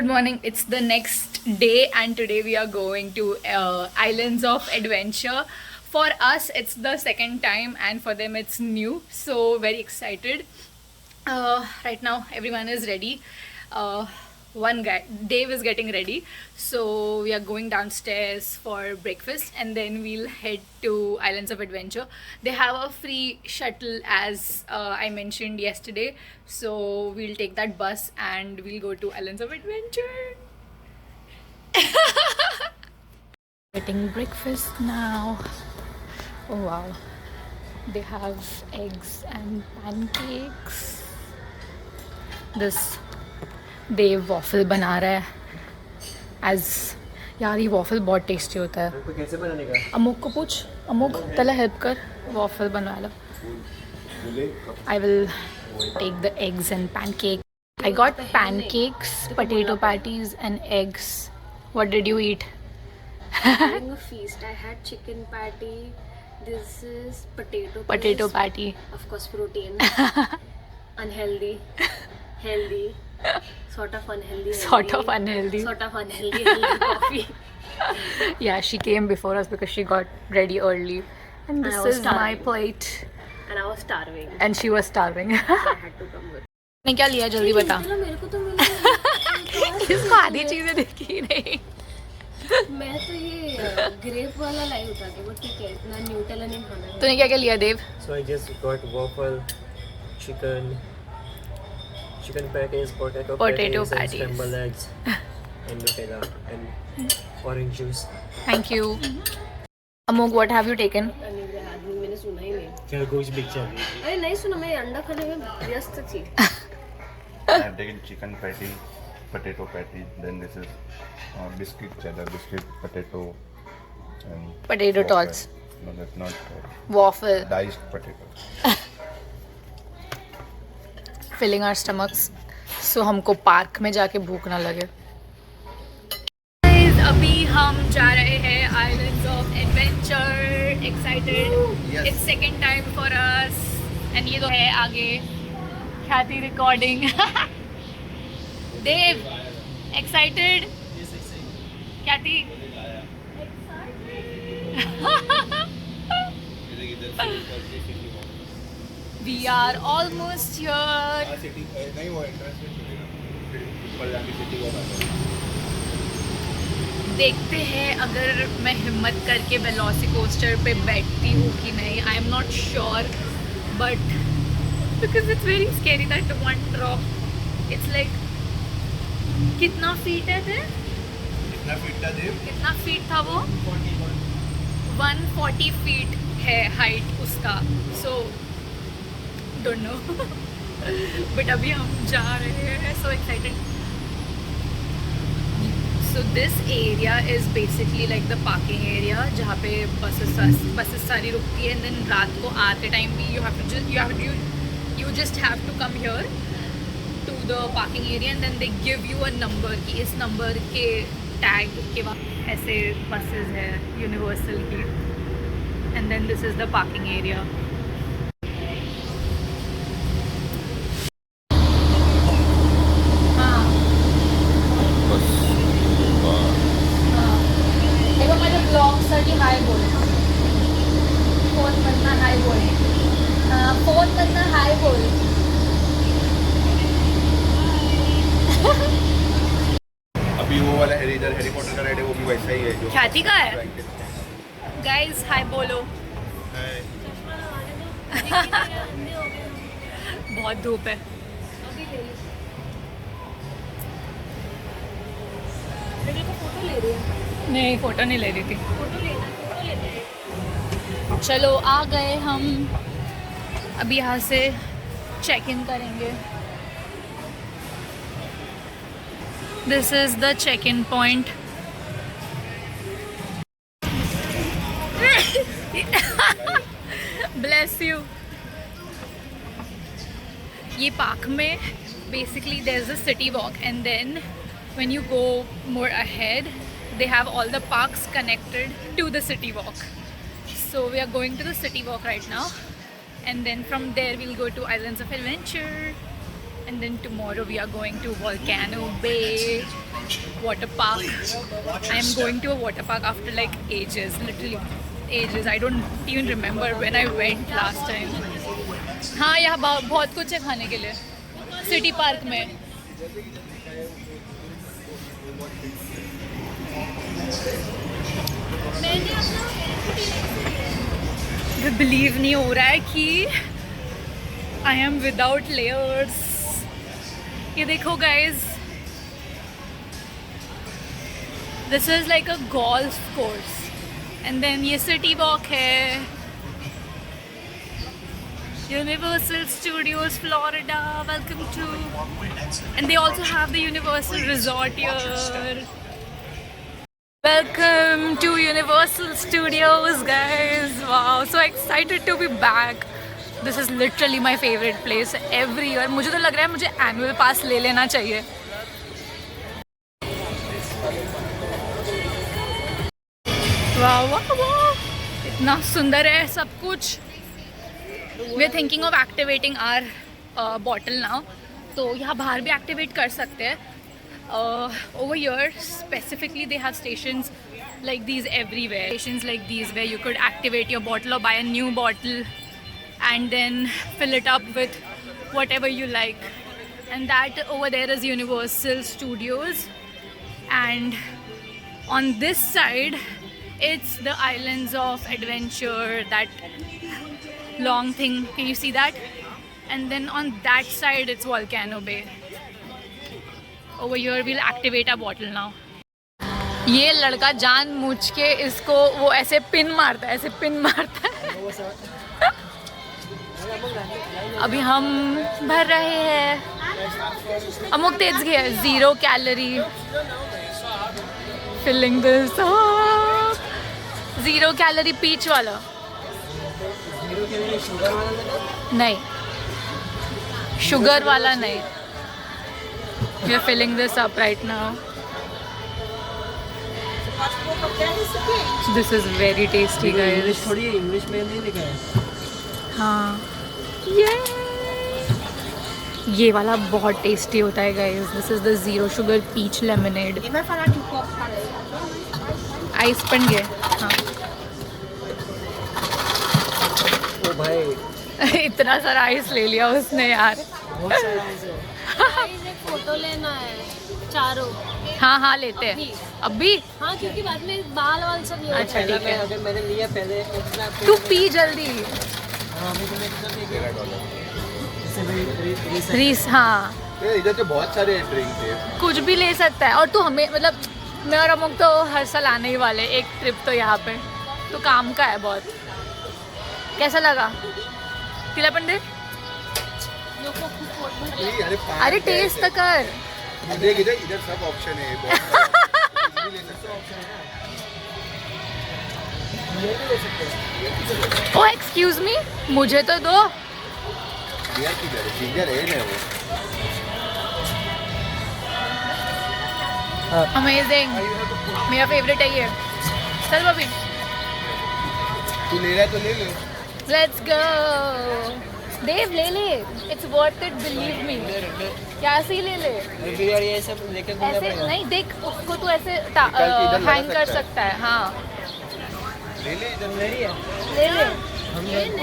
Good morning. It's the next day, and today we are going to Islands of Adventure. For us, it's the second time, and for them, it's new. So, very excited. Right now, everyone is ready. Uh, one guy, Dave, is getting ready. So, we are going downstairs for breakfast, and then we'll head to Islands of Adventure. They have a free shuttle, as I mentioned yesterday. So, we'll take that bus and we'll go to Islands of Adventure. Getting breakfast now. Oh wow. They have eggs and pancakes. This Dave waffle बना रहा है. As यार ये waffle बहुत tasty होता है. कैसे बनाने का? अमुक को पूछ. अमुक तला help कर. Waffle बनवा लो. I will take the eggs and pancake. I got pancakes, potato patties and eggs. What did you eat? During a feast, I had chicken patty. This is potato Patty. Of course, protein. Unhealthy. Healthy. Sort of unhealthy. Sort of unhealthy. Sort of unhealthy. Healthy coffee. Yeah, she came before us because she got ready early. And this I was is my starving. plate. And I was starving. And she was starving. I had to come with. ने क्या लिया जल्दी बता. चलो मेरे को तो मिला. इसको आधी चीजें देखी नहीं. मैं तो ये ग्रेप वाला लाई उठा के, वो ठीक है, इतना न्यूटेला नहीं खाना है. तूने क्या क्या लिया देव? So I just got waffle, chicken patties, potato patties, and patties. scrambled eggs, and Nutella and orange juice. Thank you. Amog, what have you taken? आदमी मैंने सुना ही नहीं. क्या कुछ पिक्चर? अरे नहीं सुना, मैं अंडा खाने में व्यस्त थी. I have taken chicken patty, potato patty. Then this is biscuit, cheddar biscuit, potato, and Potato waffle. tots. No, that's not Waffle. diced potato. Filling our stomachs. So हमको पार्क में जाके भूख ना लगे. अभी हम जा रहे हैं Islands of Adventure. Excited. Yes. It's second time for us. And ये तो है आगे. ख्याति recording. Dave, excited? ख्याति. We are almost here. देखते हैं अगर मैं हिम्मत करके वेलोसिकोस्टर पे बैठती हूँ कि नहीं. I am not sure but because it's very scary that one drop. It's like कितना फीट है थे? कितना फीट था वो? 140 फीट है हाइट उसका. So don't know. बट अभी हम जा रहे हैं. So excited. So this area is basically like the parking area जहाँ पे buses सारी रुकती है. And then रात को आते टाइम भी you just have to come here to the parking area and then they give you a number कि इस number के tag के बाद ऐसे buses है Universal की. And then this is the parking area. ब्लॉगसाठी हाय बोल. फोनमधनं हाय बोल. फोनमधनं हाय बोल. अभी वो वाला हैरी पॉटर का राइड है, वो भी वैसा ही है जो ख्याति का है. गाइस हाय बोलो. बहुत धूप है. फोटो ले रही है. नहीं फोटो नहीं ले रही थी. फोटो लेना. चलो आ गए हम. अभी यहाँ से चेक इन करेंगे. This is the check in point. Bless you. ये पार्क में basically there's a city walk and then when you go more ahead they have all the parks connected to the city walk. So we are going to the city walk right now and then from there we'll go to Islands of Adventure. And then tomorrow we are going to Volcano Bay water park. I am going to a water park after like ages, literally ages. I don't even remember when I went last time. हाँ यहाँ बहुत कुछ है खाने के लिए city park में. Believe नहीं हो रहा है कि आई एम विदाउट लेयर्स. ये देखो guys, this is like a golf course and then ये सिटी वॉक है. Universal Studios Florida, welcome to, and they also have the Universal Resort here. Welcome to Universal Studios, guys. Wow, so excited to be back. This is literally my favorite place every year. मुझे तो लग रहा है मुझे annual pass ले लेना चाहिए. वाह वाह वाह, इतना सुंदर है सब कुछ. We are thinking of activating our bottle now. तो यहाँ बाहर भी activate कर सकते हैं. Over here specifically they have stations like these everywhere. Stations like these where you could activate your bottle or buy a new bottle and then fill it up with whatever you like. And that over there is Universal Studios. And on this side it's the Islands of Adventure, that long thing, can you see that? And then on that side it's Volcano Bay. Over here we'll activate our bottle now. ये लड़का जानबूझ के इसको वो ऐसे pin मारता है, ऐसे पिन मारता है. अभी हम भर रहे हैं. अमुक तेज गया 0 calorie filling this. 0 calorie peach वाला नहीं, शुगर वाला नहीं. We are filling this up right now. This is very tasty, guys. थोड़ी इंग्लिश में नहीं लिखा है. हाँ, ये वाला बहुत टेस्टी होता है, guys. This is the 0 sugar peach lemonade. Ice बन गए. हाँ. ओ भाई इतना सारा आइस ले लिया उसने यार. बहुत सारा है. एक फोटो लेना है चारों. हाँ हाँ लेते हैं अभी. हाँ क्योंकि बाद में बाल वाल सब ये अच्छा ठीक है, अगर मैंने लिया पहले एक्स्ट्रा. तू पी जल्दी. हाँ अभी तो मैं $13. रीस. हाँ इधर तो बहुत सारे ड्रिंक थे. कुछ भी ले सकता है. और तू हमें मतलब मैं और अमुक तो हर साल आने ही वाले एक ट्रिप तो यहाँ पे. तो काम का है बहुत. कैसा लगा तिलापन दे? अरे टेस्ट तो कर. देख इधर इधर सब ऑप्शन है. ओ एक्सक्यूज मी, मुझे तो दो. बियर किधर है? जिंजर है ना वो. अमेजिंग, मेरा फेवरेट है ये. चल बबी तू ले रहा है तो ले ले. Let's go. देव ले ले, it's worth it, believe me. क्या सी ले ले. बियर ये सब लेके घूमना ऐसे पड़ेगा. नहीं, देख उसको तू ऐसे निकाल के इधर लगा हैंग कर सकता है. सकता है. हाँ ले ले इधर. मेरी है. ले ले,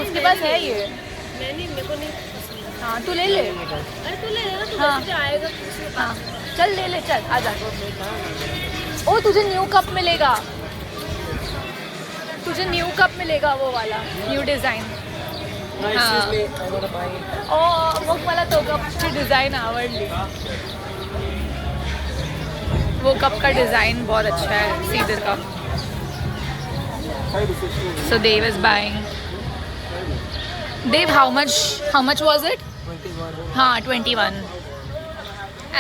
उसके पास है ये. नहीं मेरे को नहीं. हाँ तू ले ले. अरे तू ले लेना. तू हाँ. वैसे जो आएगा किसी हाँ चल ले ले, चल आजा. ओ तुझे न्यू कप मिलेगा, तुझे न्यू कप मिलेगा वो वाला न्यू डिज़ाइन. हाँ. ओ मग मला तो कपची डिज़ाइन आवडली. वो कप का डिज़ाइन बहुत अच्छा है. See this cup. So Dev is buying. Dev, how much was it? 21. हाँ 21.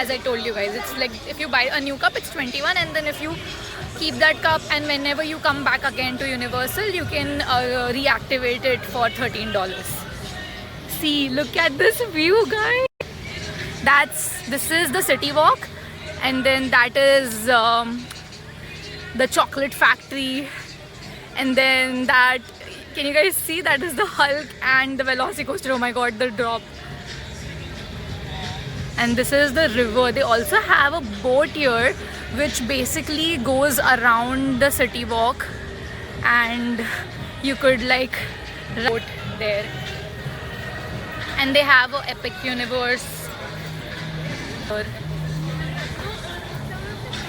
As I told you guys, it's like if you buy a new cup, it's 21, and then if you keep that cup and whenever you come back again to Universal, you can reactivate it for $13. See, look at this view, guys. This is the city walk, and then that is the chocolate factory, and then that, can you guys see, that is the Hulk and the Velocicoaster. Oh my god, the drop. and this is the river. They also have a boat here which basically goes around the city walk, and you could like ride there. And they have a Epic Universe.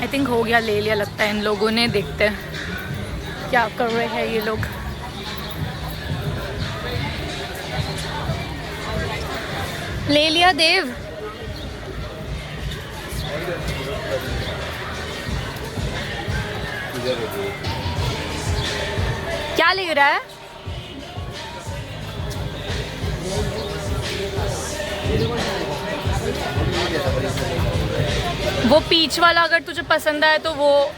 I think हो गया, ले लिया लगता है इन लोगों ने. देखते हैं क्या कर रहे हैं ये लोग. ले लिया देव. क्या ले रहा है? वो पीच वाला अगर तुझे पसंद आए तो वो.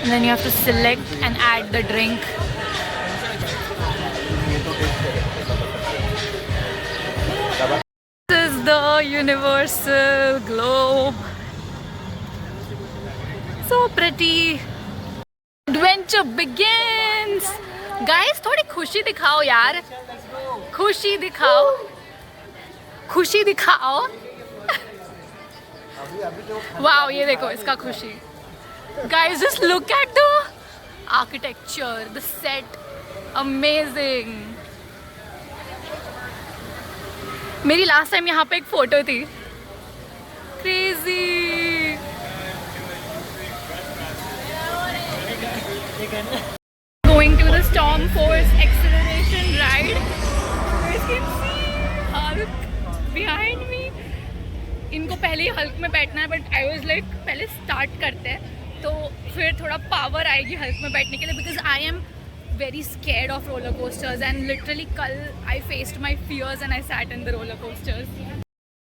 And then you have to select and add the drink. This is the universal globe. So pretty. Adventure begins. Guys, थोड़ी खुशी दिखाओ यार. खुशी दिखाओ. खुशी दिखाओ. Wow, ये देखो इसका खुशी. Guys, just look at the architecture, the set. Amazing. मेरी लास्ट टाइम यहाँ पे एक फोटो थी. Crazy. Going to the Storm Force acceleration ride. You can see Hulk behind me. इनको पहले ही हल्क में बैठना है, बट आई वॉज लाइक पहले स्टार्ट करते हैं तो फिर थोड़ा पावर आएगी हल्क में बैठने के लिए, because I am very scared of roller coasters and literally कल I faced my fears and I sat in the roller coasters.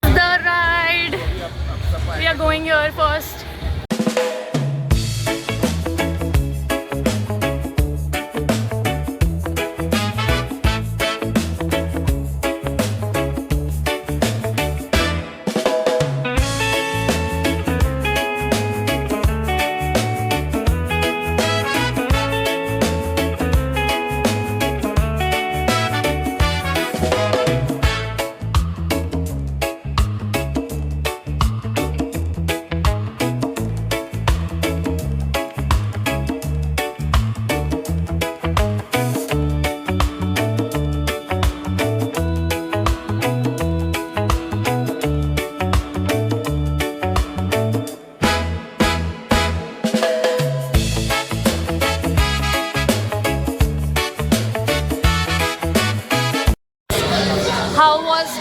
The ride we are going here first.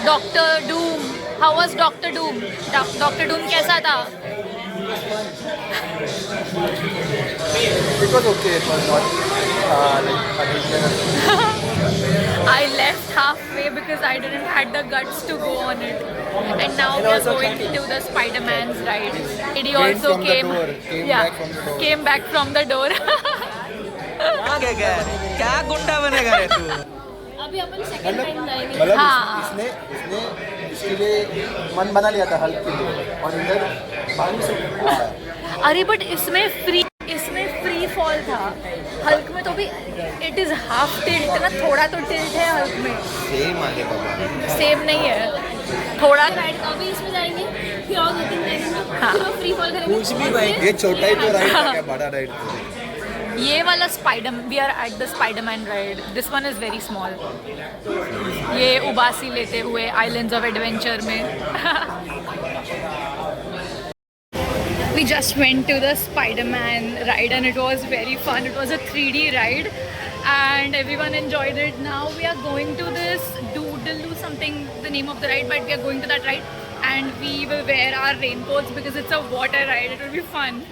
Doctor Doom. How was Doctor Doom? Doctor Doom कैसा था? It was okay. It was not like adventurous. I left halfway because I didn't had the guts to go on it. And now we are going to the Spider-Man's ride. And he also came back from the door. क्या गुंडा बनेगा रे तू? अभी अपन second time जाएंगे. मतलब हाँ. इसने इसके लिए मन बना लिया था हल्क के लिए, और इधर पानी से आया है. अरे बट इसमें फ्री फॉल था. हल्क में तो भी इट इज हाफ टिल्ट ना, थोड़ा तो टिल्ट है हल्क में. सेम आगे बाबा. सेम नहीं है, थोड़ा. राइड अभी इसमें जाएंगे, फिर और 2-3 राइड हाँ. फिर फ्री फॉल करेंगे. कुछ भी भाई. ये छोटा ही तो राइड था क्या, बड़ा राइड था? ये वाला we are at the Spiderman ride. This one is very small. ये उबासी लेते हुए आइलैंड्स ऑफ एडवेंचर में. We just went to the Spider-Man ride and it was very fun. It was a 3D ride and everyone enjoyed it. Now we are going to this Doodaloo something, the name of the ride, but we are going to that ride and we will wear our raincoats because it's a water ride. It will be fun.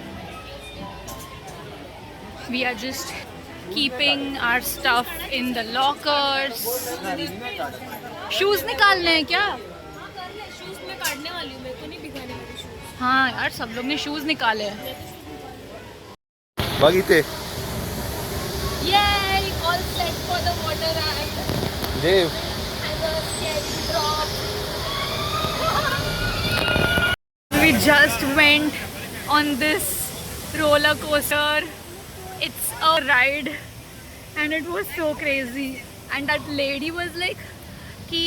We are just keeping our stuff in the lockers. Shoes निकालने हैं क्या? Shoes में काटने वाली हूँ, मेरे को नहीं दिखाने वाली शूज. हाँ यार, सब लोग ने शूज निकाले हैं. बघिते Yay! All set for the water ride Dev. and the scary drop. We just went on this roller coaster. It's a ride and it was so crazy. And that lady was like कि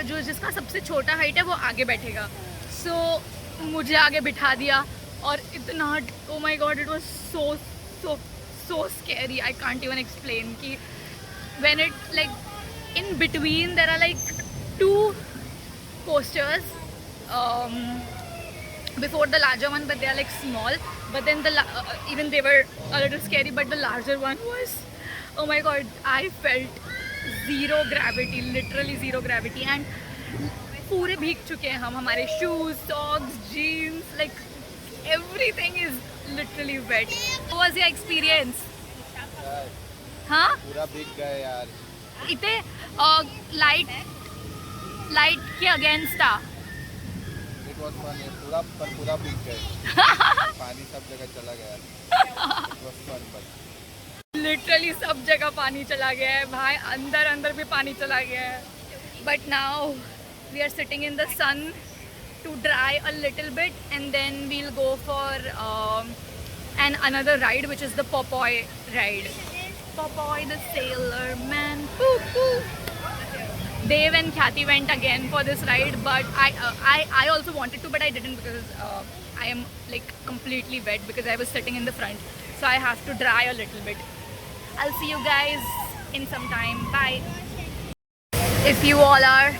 जो जिसका सबसे छोटा height है वो आगे बैठेगा, so मुझे आगे बिठा दिया और इतना, oh my god, it was so scary. I can't even explain कि when it like in between there are like 2 coasters before the larger one, but they are like small, but then even they were a little scary, but the larger one was, oh my god, I felt zero gravity, literally zero gravity, and पूरे भीग चुके हैं हम, हमारे shoes, socks, jeans, like everything is literally wet. What was your experience? हाँ पूरा भीग गए यार. इतने लाइट के अगेंस्ट था. It was fun. पूरा भीग गए. पानी सब जगह चला गया. It was fun, but literally सब जगह पानी चला गया है भाई, अंदर भी पानी चला गया है. But now we are sitting in the sun to dry a little bit, and then we'll go for an another ride which is the Popeye ride. Popeye the sailor man. Dev and Khyati went again for this ride, but I also wanted to, but I didn't because I am like completely wet because I was sitting in the front, so I have to dry a little bit. I'll see you guys in some time. Bye. If you all are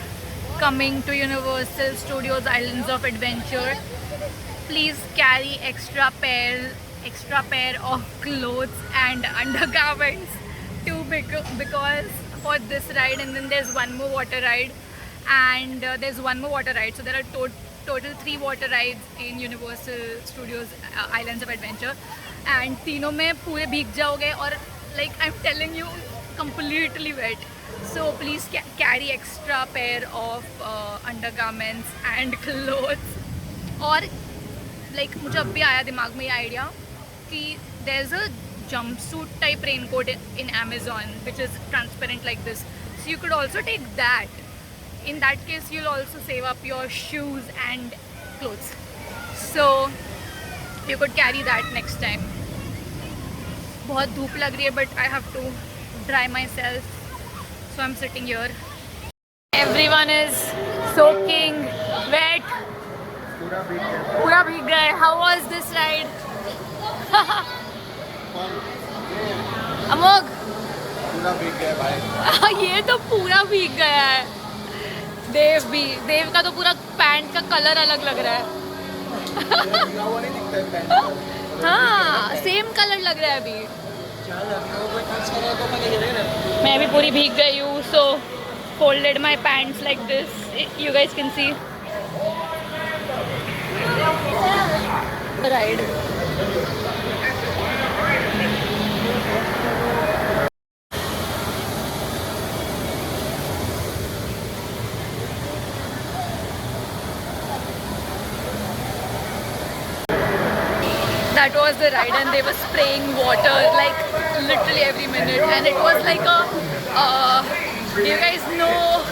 coming to Universal Studios Islands of Adventure, please carry extra pair of clothes and undergarments too, because for this ride, and then there's one more water ride, and there's one more water ride, so there are total 3 water rides in Universal Studios Islands of Adventure, and तीनों में पूरे भीग जाओगे और like I'm telling you completely wet, so please carry extra pair of undergarments and clothes. और like मुझे अब भी आया दिमाग में ये आइडिया कि there's a jumpsuit type raincoat in Amazon which is transparent like this, so you could also take that. In that case you'll also save up your shoes and clothes, so you could carry that next time. बहुत धूप लग रही है, but I have to dry myself, so I'm sitting here. Everyone is soaking wet. पूरा भीग गए. How was this ride? अमोघ पूरा भीग गए भाई. ये तो पूरा भीग गया है. देव का तो पूरा पैंट का कलर अलग लग रहा है. वो नहीं दिखता है पैंट पर. हाँ सेम कलर लग रहा है अभी. मैं भी पूरी भीग गई हूँ, so folded my pants like this. You guys can see. Ride. That was the ride, and they were spraying water like literally every minute, and it was like a do you guys know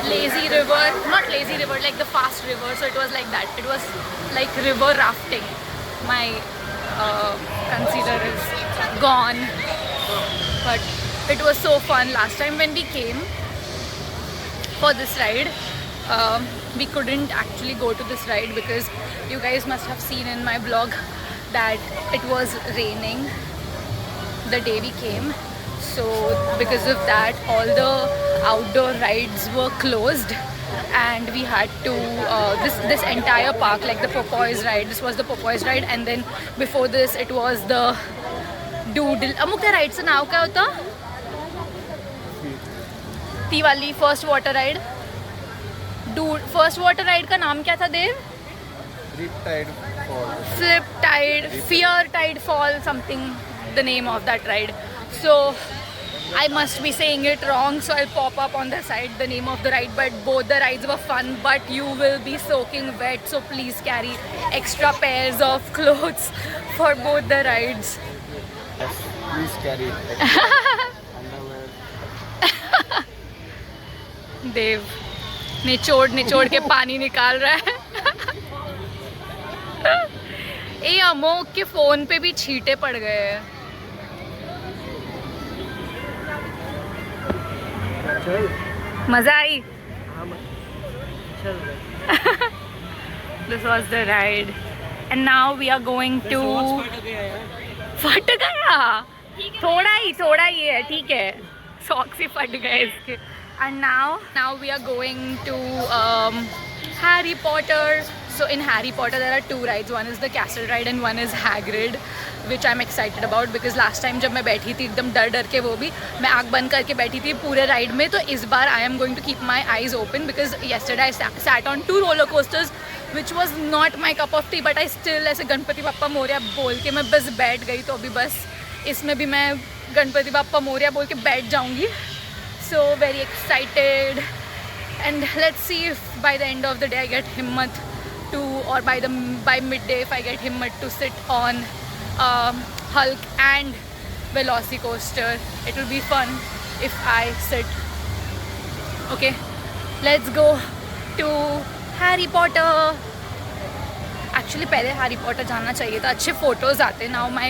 lazy river? Not lazy river, like the fast river, so it was like that. It was like river rafting. My concealer is gone, but it was so fun. Last time when we came for this ride, we couldn't actually go to this ride because you guys must have seen in my vlog that it was raining the day we came, so because of that all the outdoor rides were closed, and we had to this entire park, like the Popeyes ride, this was the Popeyes ride, and then before this it was the Doodle. अमुक त्या ride चं नाव काय होतं? ती वाली first water ride. First water ride का नाम क्या था देव? Flip Tide, Fear Tide Fall, something, the name of that ride. So I must be saying it wrong, so I'll pop up on the side the name of the ride, but both the rides were fun, but you will be soaking wet, so please carry extra pairs of clothes for both the rides. Yes, please carry extra underwear. देव निचोड़ के पानी निकाल रहा है. ए Amok के phone पे भी छींटे पड़ गए हैं. मजा आई. This was the ride, and now we are going to. फट गया. थोड़ा ही है, ठीक है. Socks ही फट गए इसके. And now we are going to Harry Potter. So in Harry Potter there are 2 rides. One is the castle ride and one is Hagrid, which I'm excited about because last time जब मैं बैठी थी एकदम डर के, वो भी मैं आँख बंद करके बैठी थी पूरे राइड में. तो इस बार I am going to keep my eyes open because yesterday I sat on 2 roller coasters which was not my cup of tea, but I still ऐसे गणपति बप्पा मोरया बोल के मैं बस बैठ गई. तो अभी बस इसमें भी मैं गणपति बप्पा मोरया बोल के बैठ जाऊँगी. So very excited, and let's see if by the end of the day I get himmat to, or by midday if I get himmat to sit on Hulk and Velocicoaster. It will be fun if I sit. Okay, let's go to Harry Potter. Actually पहले Harry Potter जाना चाहिए था, अच्छे photos आते. Now my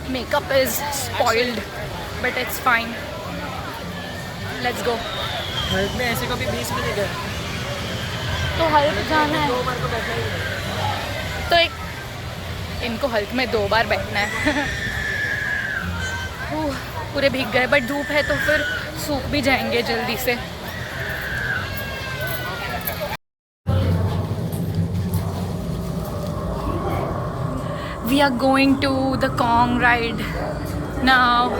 makeup is spoiled, but it's fine. Let's go. Hulk में ऐसे कभी 20 minute गए तो हल्क जाना है तो इनको हल्क में 2 बार बैठना है. पूरे भीग गए, बट धूप है तो फिर सूख भी जाएंगे जल्दी से. We are going to the Kong ride now.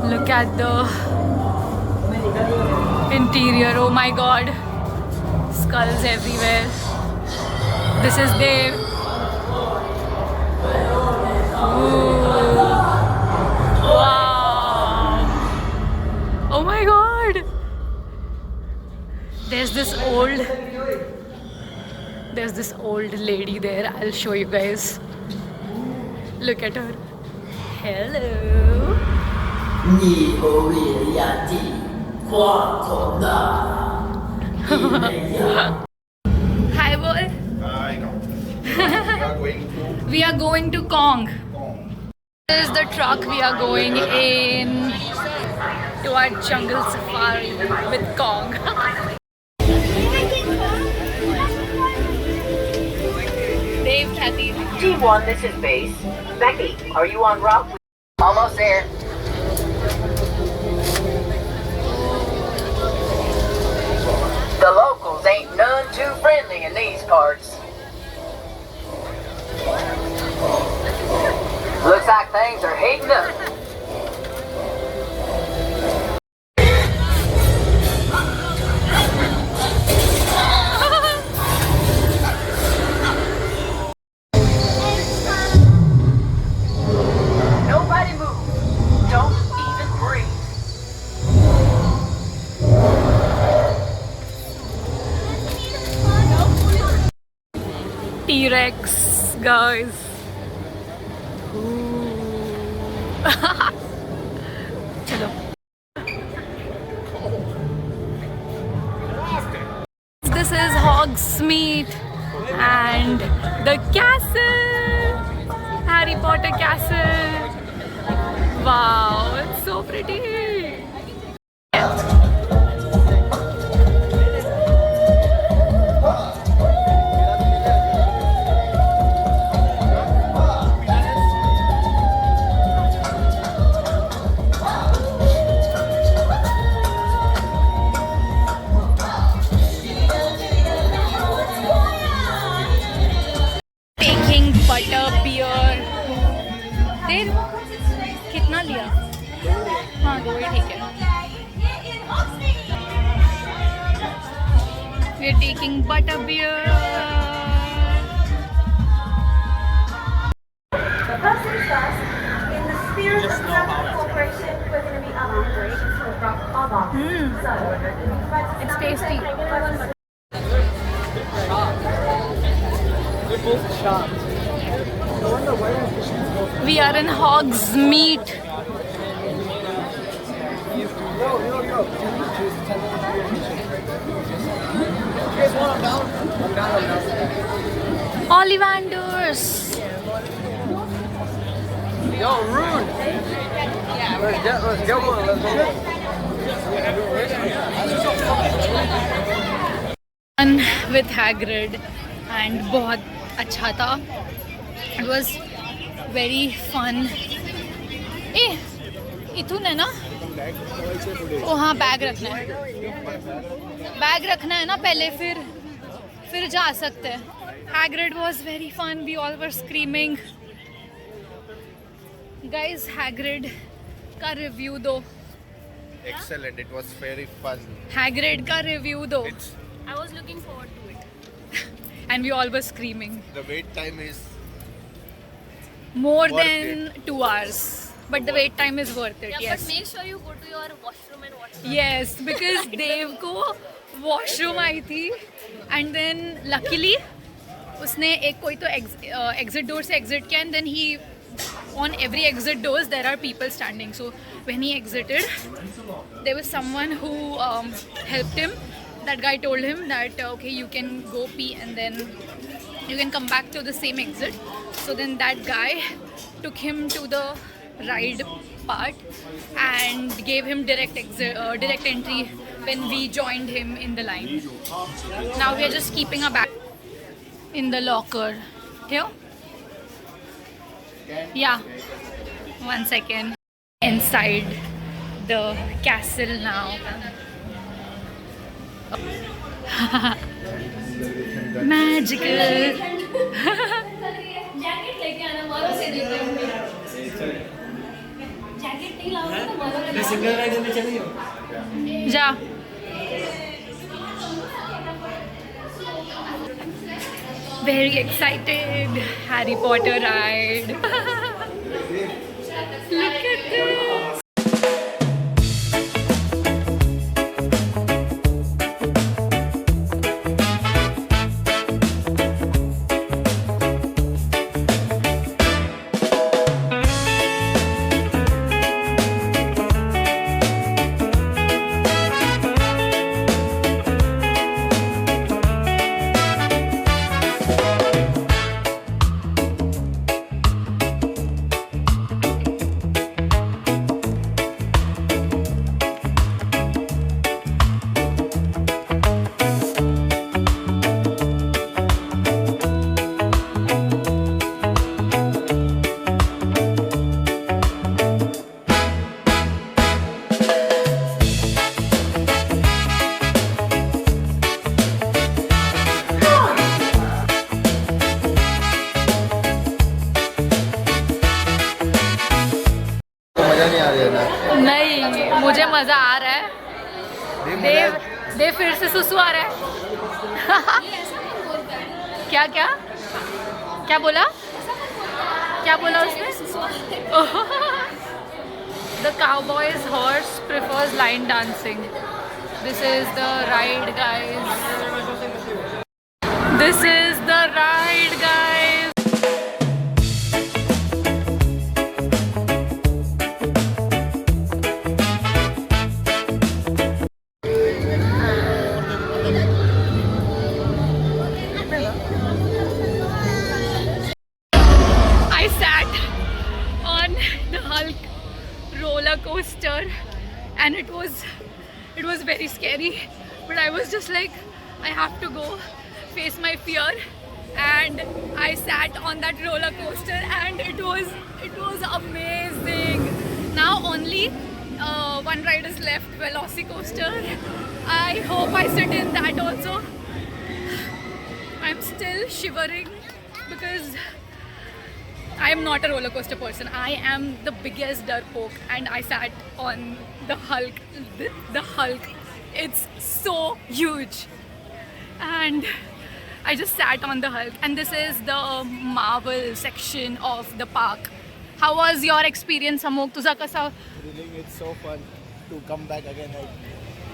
Look at the interior. Oh my god, skulls everywhere. This is Dave. Ooh. Wow. Oh my god, there's this old lady there. I'll show you guys. Look at her. Hello. 你和我眼睛画同的，一模一样。 Hi boy. I know. We We are going to are going to Kong. Kong. This is the truck. We are going in to our jungle safari with Kong. Dave, Kathy. G1, this is base. Becky, are you on route? Almost there. The locals ain't none too friendly in these parts. Looks like things are heating up. Nobody move. Don't even breathe. T-Rex, guys. Chalo. This is Hogsmeade and the castle, Harry Potter castle. Wow, it's so pretty. Taking butter beer. देर कितना लिया? हाँ 2 ही ठीक है. We're taking butter beer. The bus is fast. In the spirit of traffic cooperation, we're going to be operations for drop off. So, It's tasty. We are in Hogsmeade. Ollivanders. Yo, rude. Let's go. Fun with Hagrid and बहुत अच्छा था. It was very fun. इथुन है ना? ओ हाँ, bag रखना है. Bag रखना है ना पहले, फिर जा सकते हैं. Hagrid was very fun. We all were screaming. Guys, Hagrid का रिव्यू दो. Excellent. It was very fun. Hagrid का रिव्यू दो. I was looking forward to it. And we all were screaming. The wait time is More Worth than 2 hours. But the wait time is worth it, Yeah, yes. but make sure you go to your washroom and watch. Yes, because Dev को washroom आई थी. And then luckily उसने एक कोई तो exit door से exit किया, and then he on every exit doors there are people standing. So when he exited, there was someone who helped him. That guy told him that okay, you can go pee and then you can come back to the same exit. So then that guy took him to the ride part and gave him direct entry when we joined him in the line. Now we are just keeping our bag in the locker. Here? Yeah. 1 second. Inside the castle now. Magical. Single ride में चली हो. जा. Very excited. Harry Potter ride. Look at this. मजा नहीं आ रही है ना. नहीं, मुझे मजा आ रहा है. देव फिर से सुसु आ रहा है. क्या क्या क्या बोला? क्या बोला उसने? The cowboy's horse prefers line dancing. This is the ride, guys. This is the ride, guys. I sat on the Hulk roller coaster and it was very scary, but I was just like, I have to go face my fear, and I sat on that roller coaster and it was amazing. Now only one ride is left, Velocicoaster. I hope I sit in that also. I'm still shivering because I am not a roller coaster person. I am the biggest darpoke, and I sat on the Hulk. The Hulk, it's so huge, and I just sat on the Hulk. And this is the Marvel section of the park. How was your experience, Amok? तुझा कसा? It's so fun to come back again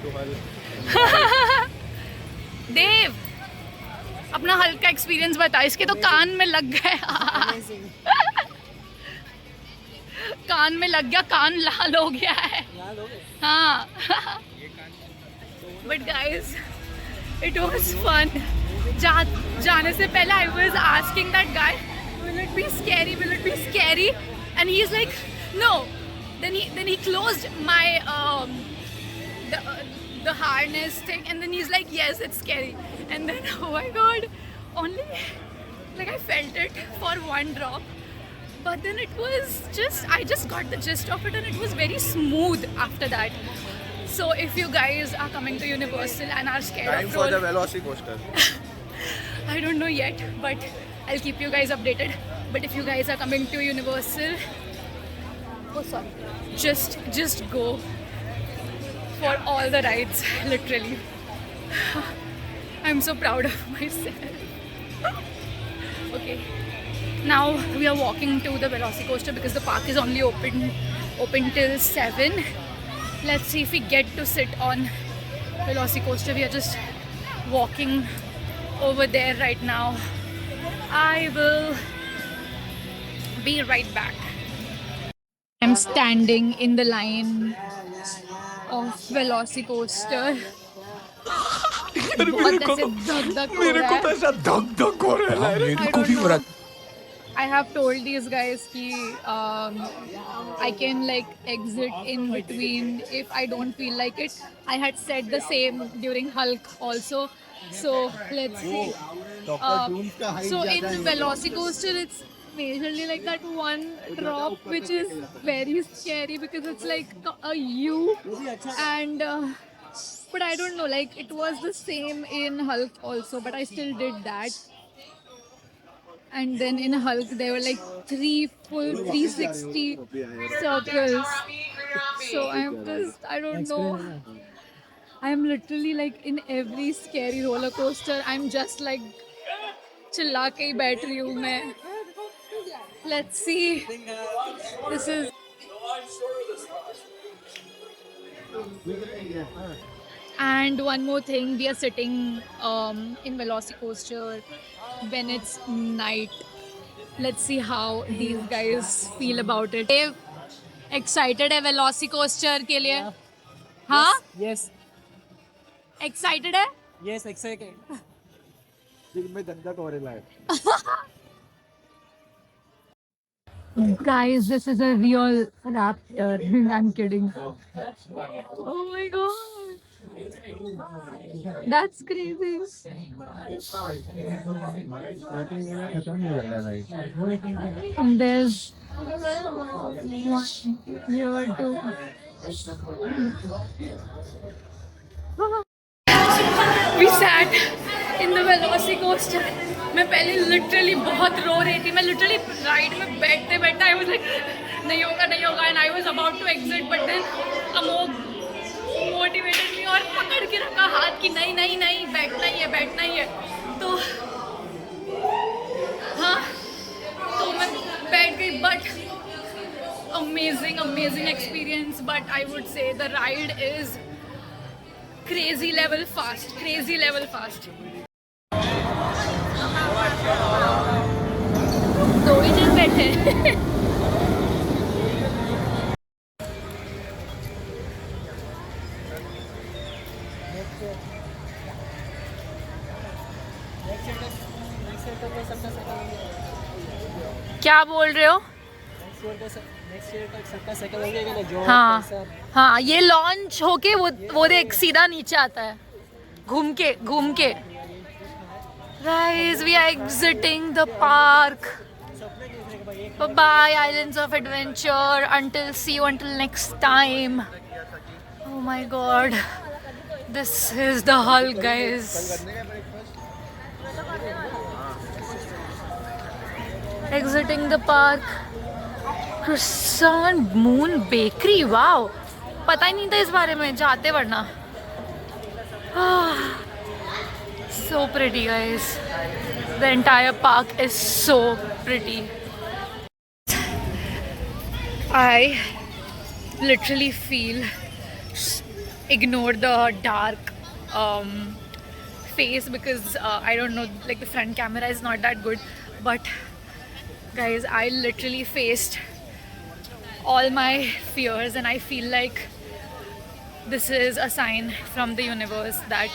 to Hulk. देव, अपना Hulk का experience बता. इसके तो कान में लग गया. कान में लग गया, कान लाल हो गया है. हाँ. But guys, it was fun. जाने से पहले I was asking that guy, will it be scary? Will it be scary? And he's like, no. Then he closed my the harness thing, and then he's like, yes, it's scary. And then oh my god, only like I felt it for one drop, but then it was just, I just got the gist of it, and it was very smooth after that. So if you guys are coming to Universal and are scared Time of for the roller, Velocicoaster. I don't know yet, but I'll keep you guys updated. But if you guys are coming to Universal, oh sorry, just go for all the rides, literally. I'm so proud of myself. Okay, now we are walking to the Velocicoaster because the park is only open till 7. Let's see if we get to sit on Velocicoaster. We are just walking over there right now. I will be right back. I'm standing in the line of Velocicoaster. बहुत ऐसे धक-धक हो रहा है। I don't know. I have told these guys कि I can like exit in between if I don't feel like it. I had said the same during Hulk also. So let's see. So in Velocicoaster, it's majorly like that one drop, which is very scary because it's like a U, and but I don't know, like it was the same in Hulk also, but I still did that. And then in Hulk there were like 3 full 360 circles. So I don't know. I'm literally like in every scary roller coaster, I'm just like चिल्ला के ही बैठ रही हूँ मैं. Let's see. This is. And one more thing, we are sitting in Velocicoaster when it's night. Let's see how these guys feel about it. Dave, excited है Velocicoaster के लिए? हाँ? Yes. Excited है? Yes, excited. में धंधा हो रहा है. Guys, this is a real raptor. I'm kidding. Oh my god. That's crazy. And there's one here too. We sat in the Velocicoaster. मैं पहले लिटरली बहुत रो रही थी. मैं लिटरली राइड में बैठते बैठते आई वाज लाइक नहीं होगा and I was about to exit, but then Amogh motivated me और पकड़ के रखा हाथ की नहीं बैठना ही है. तो हाँ, तो मैं बैठ गई. But amazing experience. But I would say the ride is crazy level fast. दो ही जन बैठे. क्या बोल रहे हो? हाँ, ये लॉन्च होके वो देख सीधा नीचे आता है घूम के. Guys, we are exiting the park. Bye, Islands of Adventure. See you until next time. Oh my god, this is the Hulk, guys. Exiting the park. Croissant Moon Bakery. Wow, पता ही नहीं था इस बारे में, जाते वरना. So pretty, guys. The entire park is so pretty. I literally feel, ignore the dark face because I don't know, like the front camera is not that good, but guys, I literally faced all my fears, and I feel like this is a sign from the universe that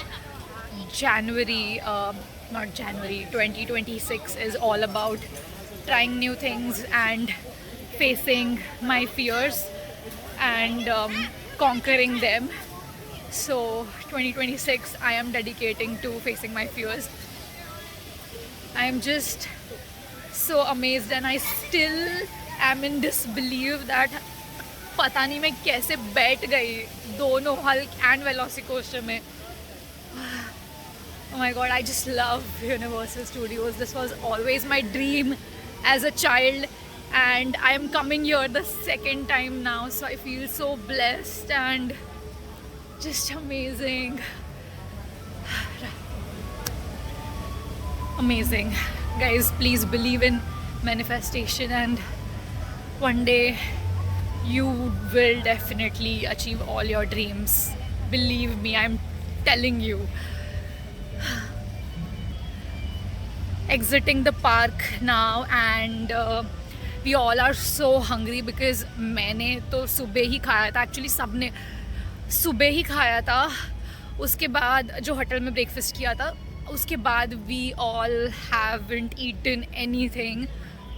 2026 is all about trying new things and facing my fears and conquering them. So 2026 I am dedicating to facing my fears. I am just so amazed and I still am in disbelief that पता नहीं मैं कैसे बैठ गई दोनों Hulk and वेलोसिकोस्टर में. Oh my god, I just love Universal Studios. This was always my dream as a child and I am coming here the second time now, so I feel so blessed and just amazing. Amazing. Guys, please believe in manifestation and one day you will definitely achieve all your dreams. Believe me, I'm telling you. Exiting the park now and we all are so hungry because मैंने तो सुबह ही खाया था. Actually सबने सुबह ही खाया था. उसके बाद जो होटल में ब्रेकफास्ट किया था उसके बाद we all haven't eaten anything.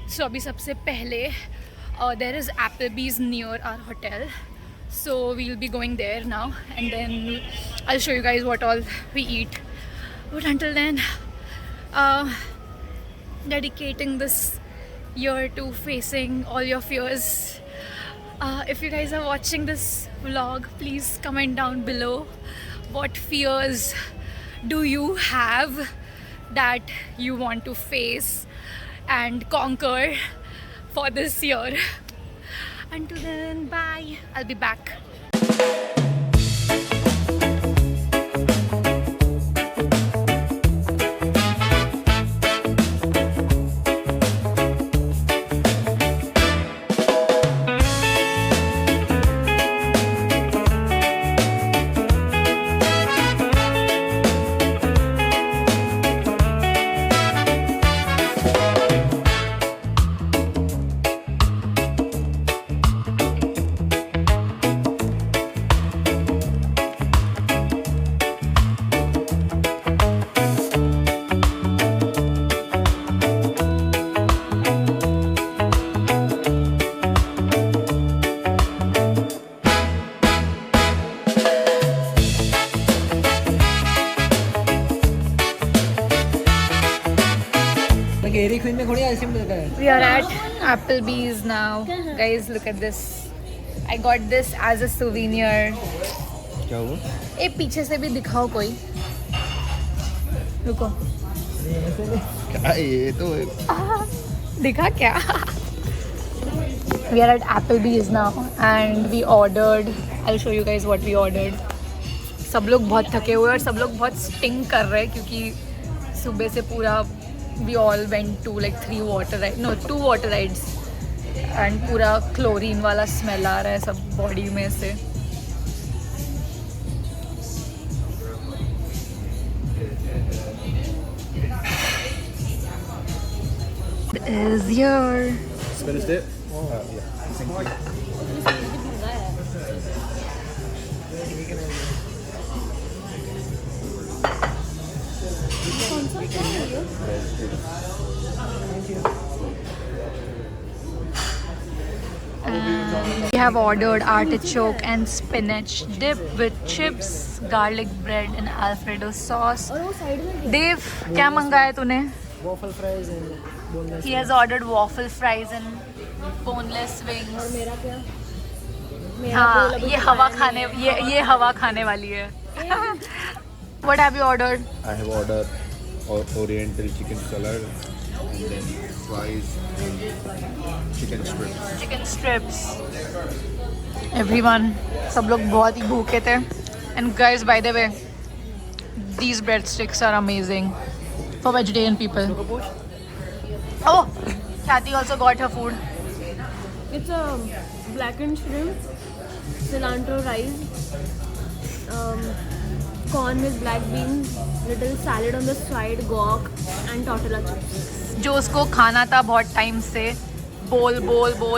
So अभी सबसे पहले there is Applebee's near our hotel. So we'll be going there now and then I'll show you guys what all we eat. But until then, dedicating this year to facing all your fears. If you guys are watching this vlog, please comment down below what fears do you have that you want to face and conquer for this year. Until then, bye. I'll be back. We are at Applebee's now. Guys, look at this. I got this as a souvenir. क्या हुआ? ए पीछे से भी दिखाओ कोई. रुको. क्या ये तो दिखा क्या? We are at Applebee's now and we ordered. I'll show you guys what we ordered. सब लोग बहुत थके हुए और सब लोग बहुत स्टिंग कर रहे हैं क्योंकि सुबह से पूरा we all went to like 2 water rides and पूरा क्लोरीन वाला स्मेल आ रहा है सब बॉडी में से. Is here. finished it? We have ordered artichoke and spinach dip with chips, garlic bread and Alfredo sauce. Dev, क्या मंगाया तूने? waffle fries and boneless. He has ordered waffle fries and boneless wings. और मेरा क्या? हाँ, ये हवा खाने वाली है. What have you ordered? I have ordered Oriental chicken salad and then fries and chicken strips. Chicken strips. Everyone, सब लोग बहुत ही भूखे थे. And guys, by the way, these breadsticks are amazing for vegetarian people. Oh, Kathy also got her food. It's a blackened shrimp, cilantro rice, corn with black beans, little salad on the side, guac and tortilla chips. जो उसको खाना था बहुत time से. Bowl,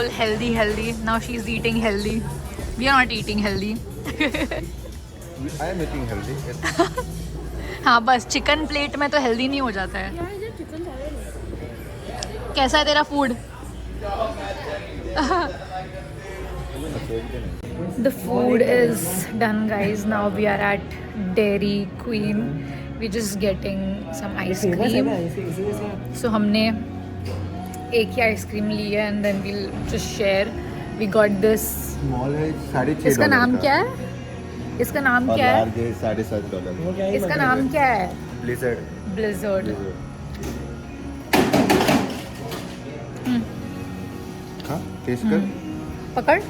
healthy. Now she's eating healthy. We are not eating healthy. I am eating healthy. हाँ बस chicken plate में तो हेल्दी नहीं हो जाता है. Yeah, it's a chicken salad. कैसा है तेरा food? The food is done, guys. Now we are at Dairy Queen. We're just getting some ice cream. So हमने एक ही ice cream ली है and then we'll just share. We got this. Small है $6.5 इसका नाम क्या है? इसका नाम क्या है? लार्ज है $7.5 इसका नाम क्या है? Blizzard Blizzard. हाँ टेस्ट कर पकड़.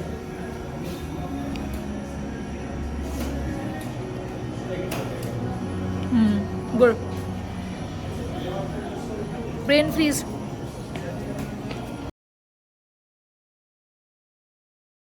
Good. Brain freeze.